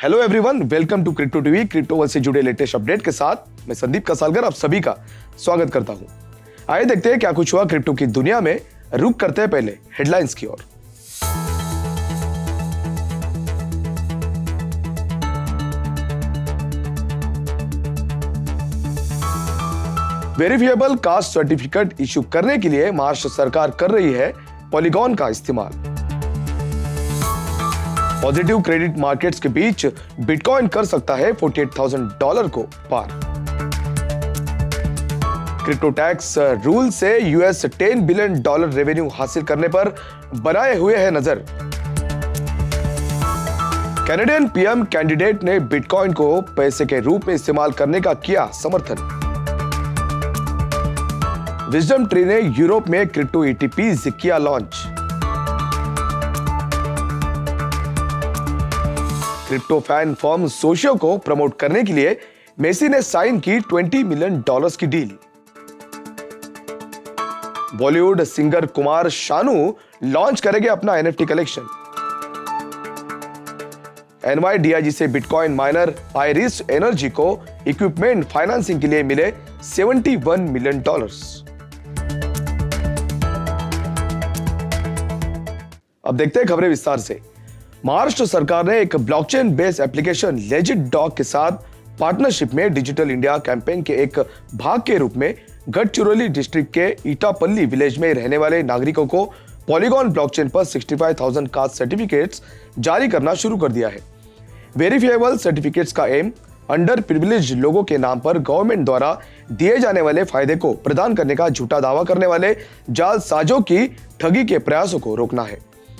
Hello everyone, welcome to crypto TV. Crypto world से जुड़े latest update के साथ मैं संदीप कसालकर आप सभी का स्वागत करता हूं। आइए देखते हैं क्या कुछ हुआ क्रिप्टो की दुनिया में। रुक करते हैं पहले हेडलाइंस की ओर। वेरिफिएबल कास्ट सर्टिफिकेट इश्यू करने के लिए महाराष्ट्र सरकार कर रही है पॉलीगॉन का इस्तेमाल। पॉजिटिव क्रेडिट मार्केट्स के बीच बिटकॉइन कर सकता है $48,000 को पार। क्रिप्टो टैक्स रूल से यूएस $10 बिलियन रेवेन्यू हासिल करने पर बनाए हुए है नजर। कैनेडियन पीएम कैंडिडेट ने बिटकॉइन को पैसे के रूप में इस्तेमाल करने का किया समर्थन। विजडम ट्री ने यूरोप में क्रिप्टो ईटीपीज किया launch. Crypto fan firm socio को प्रमोट करने के लिए मेसी ने साइन की $20 मिलियन की deal. Bollywood singer Kumar Sanu launch करेंगे अपना एनएफटी कलेक्शन। एनवाईडीआईजी से बिटकॉइन माइनर आइरिस एनर्जी को इक्विपमेंट फाइनेंसिंग के लिए मिले $71 मिलियन। अब देखते हैं खबरें विस्तार से। महाराष्ट्र सरकार ने एक blockchain based application legit dog के साथ पार्टनरशिप में डिजिटल इंडिया कैंपेन के एक भाग के रूप में गढ़चिरौली डिस्ट्रिक्ट के ईटापल्ली विलेज में रहने वाले नागरिकों को पॉलीगॉन ब्लॉकचेन पर 65,000 कास्ट सर्टिफिकेट्स जारी करना शुरू कर दिया है। वेरिफिएबल सर्टिफिकेट्स का एम अंडर प्रिविलेज लोगों के नाम पर गवर्नमेंट द्वारा दिए जाने वाले फायदे को प्रदान करने का झूठा दावा करने वाले जालसाजों की ठगी के प्रयासों को रोकना है।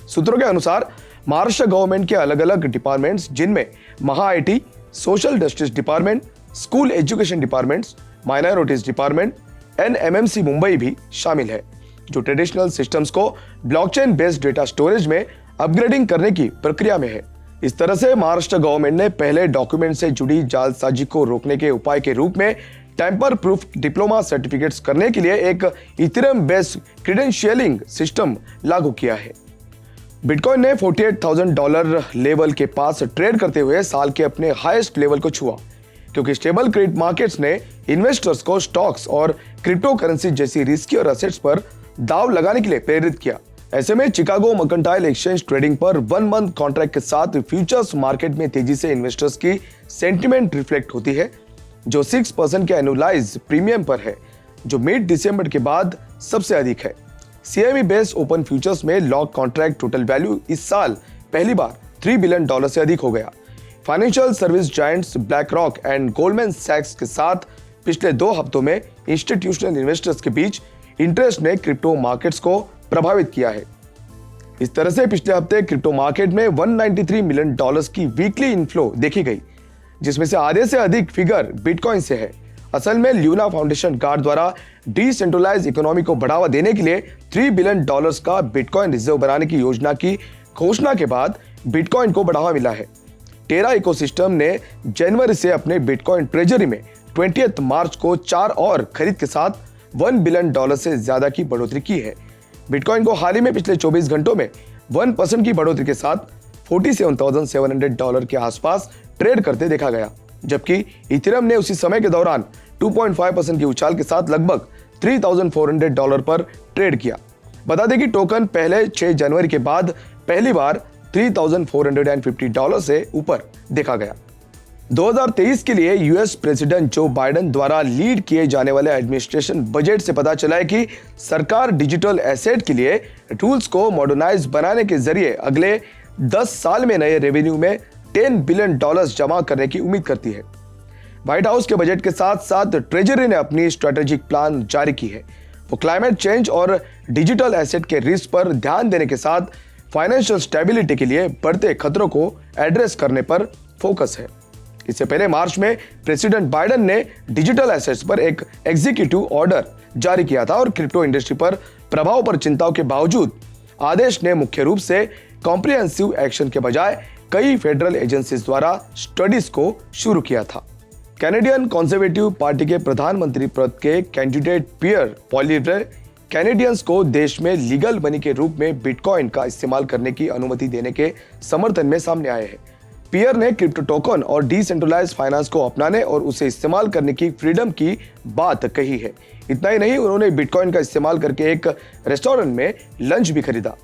सूत्रों के अनुसार महाराष्ट्र गवर्नमेंट के अलग अलग डिपार्टमेंट्स, जिनमें महा IT, social justice department, school education departments, minorities department, NMMC Mumbai भी शामिल है, जो ट्रेडिशनल सिस्टम्स को ब्लॉकचेन बेस्ड डेटा स्टोरेज में अपग्रेडिंग करने की प्रक्रिया में है। इस तरह से महाराष्ट्र गवर्नमेंट ने पहले डॉक्यूमेंट से जुड़ी जालसाजी को रोकने के उपाय के रूप में टेम्पर प्रूफ डिप्लोमा सर्टिफिकेट्स करने के लिए एक इथेरियम बेस्ड क्रेडेंशियलिंग सिस्टम लागू किया है। बिटकॉइन ने $48,000 लेवल के पास ट्रेड करते हुए साल के अपने हाईएस्ट लेवल को छुआ, क्योंकि स्टेबल क्रेडिट मार्केट्स ने इन्वेस्टर्स को स्टॉक्स और क्रिप्टो करेंसी जैसी रिस्की और असेट्स पर दाव लगाने के लिए प्रेरित किया। ऐसे में चिकागो मर्केंटाइल एक्सचेंज ट्रेडिंग पर 1 मंथ कॉन्ट्रैक्ट के साथ फ्यूचर्स मार्केट में तेजी से इन्वेस्टर्स की सेंटिमेंट रिफ्लेक्ट होती है, जो 6% के एनुअलाइज प्रीमियम पर है, जो मिड दिसंबर के बाद सबसे अधिक है। सीएमई बेस्ड ओपन फ्यूचर्स में लॉक कॉन्ट्रैक्ट टोटल वैल्यू इस साल पहली बार $3 बिलियन से अधिक हो गया। Financial service giants BlackRock and Goldman सैक्स के साथ पिछले 2 हफ्तों में इंस्टीट्यूशनल इन्वेस्टर्स के बीच इंटरेस्ट ने क्रिप्टो मार्केट्स को प्रभावित किया है। इस तरह से पिछले हफ्ते क्रिप्टो मार्केट में $193 मिलियन की वीकली इनफ्लो देखी गई, जिसमें से आधे से अधिक फिगर बिटकॉइन से है। असल में ल्यूना फाउंडेशन गार्ड द्वारा डिसेंट्रलाइज इकोनॉमी को बढ़ावा देने के लिए $3 बिलियन का बिटकॉइन रिजर्व बनाने की योजना की घोषणा के बाद बिटकॉइन को बढ़ावा मिला है। टेरा इकोसिस्टम ने जनवरी से अपने बिटकॉइन ट्रेजरी में 20 मार्च को 4 और खरीद के साथ $1 बिलियन से ज्यादा की बढ़ोतरी की है। बिटकॉइन को हाल ही में पिछले 24 घंटों में 1% की बढ़ोतरी के साथ $47,700 के आसपास ट्रेड करते देखा गया, जबकि इथेरियम ने उसी समय के दौरान 2.5% की उछाल के साथ लगभग $3,400 पर ट्रेड किया। बता दें कि टोकन पहले 6 जनवरी के बाद पहली बार $3,450 से ऊपर देखा गया। 2023 के लिए यूएस प्रेसिडेंट जो बाइडेन द्वारा लीड किए जाने वाले एडमिनिस्ट्रेशन बजट से पता चला है कि सरकार डिजिटल एसेट के लिए टूल्स को मॉडर्नाइज बनाने के जरिए अगले 10 साल में नए रेवेन्यू में $10 बिलियन जमा करने की उम्मीद करती है। व्हाइट हाउस के बजट के साथ साथ ट्रेजरी ने अपनी स्ट्रेटेजिक प्लान जारी की है। वो क्लाइमेट चेंज और डिजिटल एसेट के रिस्क पर ध्यान देने के साथ फाइनेंशियल स्टेबिलिटी के लिए बढ़ते खतरों को एड्रेस करने पर फोकस है। इससे पहले मार्च में प्रेसिडेंट बाइडेन ने डिजिटल एसेट्स पर एक एग्जीक्यूटिव ऑर्डर जारी किया था और क्रिप्टो इंडस्ट्री पर प्रभाव पर चिंताओं के बावजूद आदेश ने मुख्य रूप से कॉम्प्रिहेंसिव एक्शन के बजाय कई फेडरल एजेंसीज द्वारा स्टडीज को शुरू किया था। कैनेडियन कंजर्वेटिव पार्टी के प्रधानमंत्री पद के कैंडिडेट पियर पॉलिवेरे कैनेडियंस को देश में लीगल मनी के रूप में बिटकॉइन का इस्तेमाल करने की अनुमति देने के समर्थन में सामने आए हैं। पियर ने क्रिप्टो टोकन और डिसेंट्रलाइज्ड फाइनेंस को अपनाने और उसे इस्तेमाल करने की फ्रीडम की बात कही है। इतना ही नहीं, उन्होंने बिटकॉइन का इस्तेमाल करके एक रेस्टोरेंट में लंच भी खरीदा।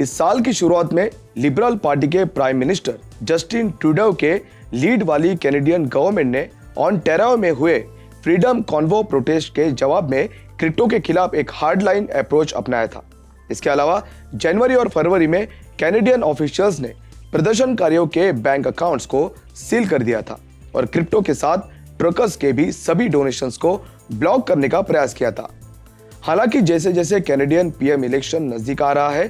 इस साल की शुरुआत में लिबरल पार्टी के प्राइम मिनिस्टर जस्टिन ट्रूडेau के लीड वाली कैनेडियन गवर्नमेंट ने ओंटारियो में हुए फ्रीडम कॉन्वो प्रोटेस्ट के जवाब में क्रिप्टो के खिलाफ एक हार्डलाइन अप्रोच अपनाया था। इसके अलावा जनवरी और फरवरी में कैनेडियन ऑफिशियल्स ने प्रदर्शनकारियों के बैंक अकाउंट्स को सील कर दिया था और क्रिप्टो के साथ ट्रकर्स के भी सभी डोनेशंस को ब्लॉक करने का प्रयास किया था। हालांकि जैसे जैसे कैनेडियन पीएम इलेक्शन नजदीक आ रहा है,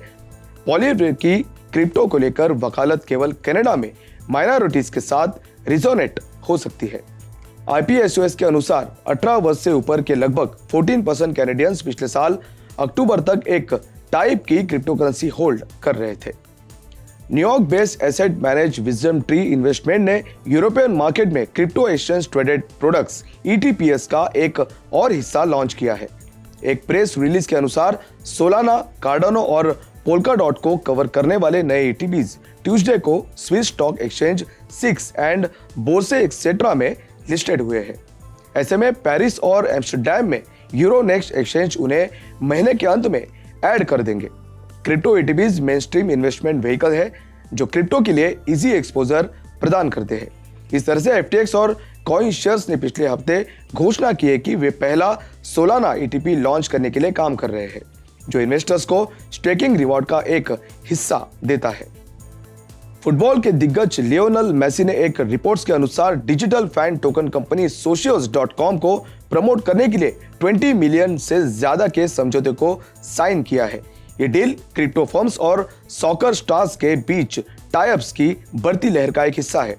पॉलिटिक्स की क्रिप्टो को लेकर वकालत केवल कनाडा में माइनॉरिटीज के साथ रिजोनेट हो सकती है। IPSOS के अनुसार 18 वर्ष से ऊपर के लगभग 14% कैनेडियंस पिछले साल अक्टूबर तक एक टाइप की क्रिप्टो करेंसी होल्ड कर रहे थे। New York based asset manage wisdom tree investment ने यूरोपियन मार्केट में crypto exchange traded products ETPs का एक और हिस्सा लॉन्च किया है। एक प्रेस रिलीज के अनुसार सोलाना, कार्डानो और पोल्काडॉट को कवर करने वाले नए ETPs ट्यूसडे को Swiss stock exchange 6 and Borse Xetra में लिस्टेड हुए हैं। ऐसे में पेरिस और एम्स्टर्डम में यूरोनेक्स्ट एक्सचेंज उन्हें महीने के अंत में ऐड कर देंगे। Crypto ETPs mainstream investment vehicle है जो क्रिप्टो के लिए इजी एक्सपोजर प्रदान करते हैं। इस तरह से FTX और CoinShares ने पिछले हफ्ते घोषणा की है कि वे पहला सोलाना ETP लॉन्च करने के लिए काम कर रहे हैं, जो इन्वेस्टर्स को स्टेकिंग रिवॉर्ड का एक हिस्सा देता है। फुटबॉल के दिग्गज लियोनेल मेसी ने एक रिपोर्ट्स के अनुसार digital fan token company Socios.com को प्रमोट करने के लिए 20 मिलियन से ज्यादा के समझौते को साइन किया है। ये डील क्रिप्टो फर्म्स और सॉकर स्टार्स के बीच टाई-अप्स की बढ़ती लहर का एक हिस्सा है।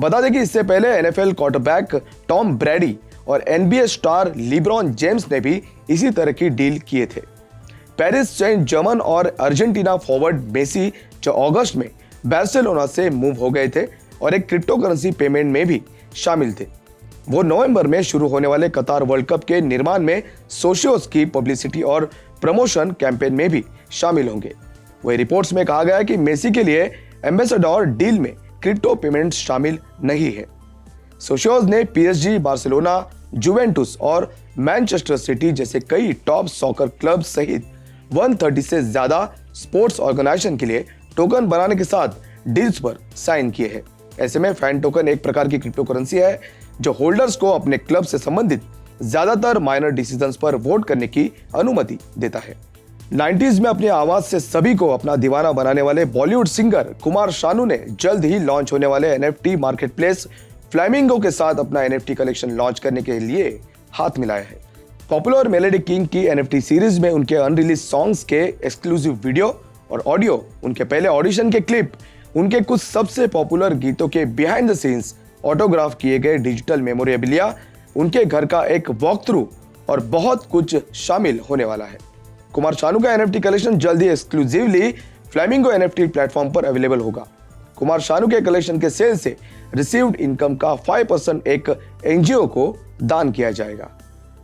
बता दें कि इससे पहले NFL क्वार्टरबैक टॉम ब्रैडी और NBA स्टार लिब्रॉन जेम्स ने भी इसी तरह की डील किए थे। पेरिस सेंट जर्मन और अर्जेंटीना फॉरवर्ड मेसी जो अगस्त में बार्सिलोना से मूव हो गए थे और एक क्रिप्टो करेंसी पेमेंट में भी शामिल थे। वो नवंबर में शुरू होने वाले कतार वर्ल्ड कप के निर्माण में सोशियोस की पब्लिसिटी और प्रमोशन कैंपेन में भी शामिल होंगे। वही रिपोर्ट्स में कहा गया है कि मेसी के लिए एम्बेसडर डील में क्रिप्टो पेमेंट शामिल नहीं है। सोशियोस ने PSG, बार्सिलोना, जुवेंटुस और मैनचेस्टर सिटी जैसे कई टॉप सॉकर क्लब सहित 130 से ज्यादा स्पोर्ट्स ऑर्गेनाइजेशन के लिए टोकन बनाने के साथ डील्स पर साइन किए हैं। ऐसे में फैन टोकन एक प्रकार की क्रिप्टो करेंसी है जो होल्डर्स को अपने क्लब से संबंधित ज्यादातर माइनर डिसीजंस पर वोट करने की अनुमति देता है। 90s में अपनी आवाज से सभी को अपना दीवाना बनाने वाले बॉलीवुड सिंगर कुमार शानू ने जल्द ही लॉन्च होने वाले NFT मार्केटप्लेस फ्लैमिंगो के साथ अपना NFT कलेक्शन लॉन्च करने के लिए हाथ मिलाया है। पॉपुलर मेलोडी किंग की NFT सीरीज में उनके अनरिलीज सॉन्ग्स के एक्सक्लूसिव वीडियो और ऑडियो, उनके पहले ऑडिशन के क्लिप, उनके कुछ सबसे पॉपुलर गीतों के बिहाइंड द सीन्स ऑटोग्राफ किए गए डिजिटल मेमोरेबिलिया, उनके घर का एक वॉक थ्रू और बहुत कुछ शामिल होने वाला है। कुमार शानू का NFT कलेक्शन जल्द ही एक्सक्लूसिवली फ्लैमिंगो NFT प्लेटफॉर्म पर अवेलेबल होगा। कुमार शानू के कलेक्शन के सेल से रिसीव्ड इनकम का 5% एक NGO को दान किया जाएगा।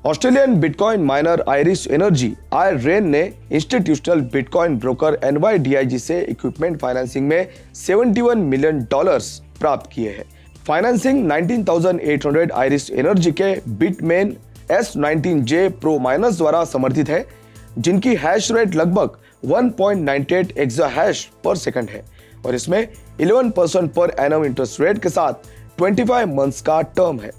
Australian bitcoin minor Irish energy rain ने इंस्टीट्यूशनल बिटकॉइन ब्रोकर NYDIG से इक्विपमेंट फाइनेंसिंग में $71 मिलियन प्राप्त किए हैं। फाइनेंसिंग 19,800 आयरिश एनर्जी के बिटमेन S19J प्रो माइनर्स द्वारा समर्थित है, जिनकी हैश रेट लगभग 1.98 एक्सा हैश पर सेकंड है और इसमें 11% पर एनम इंटरेस्ट रेट के साथ 25 मंथ्स का टर्म है।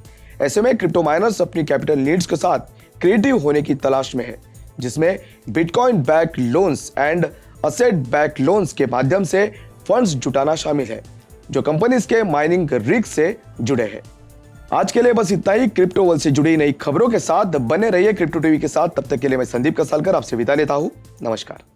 ऐसे में क्रिप्टो माइनर्स अपनी कैपिटल नीड्स के साथ क्रिएटिव होने की तलाश में है, जिसमें bitcoin back loans and asset back loans के माध्यम से फंड्स जुटाना शामिल है, जो कंपनीज के माइनिंग रिस्क से जुड़े हैं। आज के लिए बस इतना ही। क्रिप्टो वर्ल्ड से जुड़ी नई खबरों के साथ बने रहिए क्रिप्टो टीवी के साथ। तब तक के लिए मैं संदीप कसालकर आपसे विदा लेता हूं। नमस्कार।